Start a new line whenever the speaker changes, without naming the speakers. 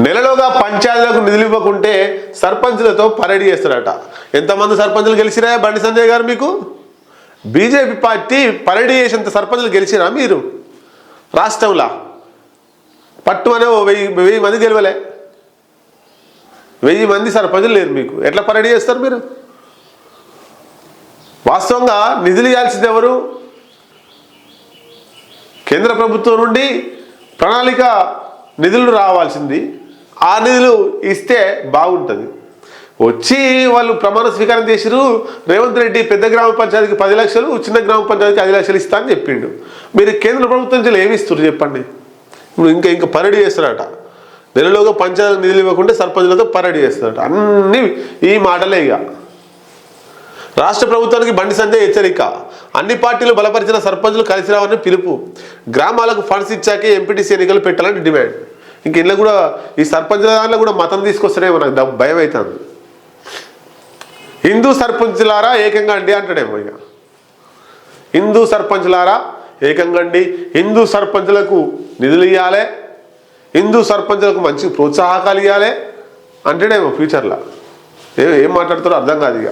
నెలలోగా పంచాయతీలకు నిధులు ఇవ్వకుంటే సర్పంచులతో పరేడ్ చేస్తారట. ఎంతమంది సర్పంచులు గెలిచిరా బండి సంజయ్ గారు? మీకు బీజేపీ పార్టీ పరేడ్ చేసేంత సర్పంచులు గెలిచిరా మీరు? రాష్ట్రంలో పట్టుమనే 1000 మంది గెలవలే, 1000 మంది సర్పంచులు లేరు. మీకు ఎట్లా పరేడ్ చేస్తారు మీరు? వాస్తవంగా నిధులు ఇవ్వాల్సింది ఎవరు? కేంద్ర ప్రభుత్వం నుండి ప్రణాళిక నిధులు రావాల్సింది. ఆ నిధులు ఇస్తే బాగుంటుంది. వచ్చి వాళ్ళు ప్రమాణ స్వీకారం చేసిరు. రేవంత్ రెడ్డి పెద్ద గ్రామ పంచాయతీకి 10 లక్షలు, చిన్న గ్రామ పంచాయతీకి 5 లక్షలు ఇస్తా అని చెప్పిండు. మీరు కేంద్ర ప్రభుత్వం నుంచి ఏమి ఇస్తారు చెప్పండి? ఇప్పుడు ఇంకా పరేడ్ చేస్తారట. నెలలోగా పంచాయతీ నిధులు ఇవ్వకుంటే సర్పంచులతో పరేడ్ చేస్తారట. అన్నీ ఈ మాటలే. ఇక రాష్ట్ర ప్రభుత్వానికి బండి సంజయ్ హెచ్చరిక. అన్ని పార్టీలు బలపరిచిన సర్పంచులు కలిసి రావాలని పిలుపు. గ్రామాలకు ఫండ్స్ ఇచ్చాకే ఎంపీటీసీ ఎన్నికలు పెట్టాలని డిమాండ్. ఇంక ఇంట్లో కూడా ఈ సర్పంచుల దాంట్లో కూడా మతం తీసుకొస్తారేమో, నాకు భయం అవుతుంది. హిందూ సర్పంచులారా ఏకంగా అండి అంటాడేమో. ఇక హిందూ సర్పంచులారా ఏకంగా అండి, హిందూ సర్పంచులకు నిధులు ఇవ్వాలి, హిందూ సర్పంచులకు మంచి ప్రోత్సాహకాలు ఇవ్వాలి అంటాడేమో ఫ్యూచర్లో. ఏం మాట్లాడుతారో అర్థం కాదు ఇక.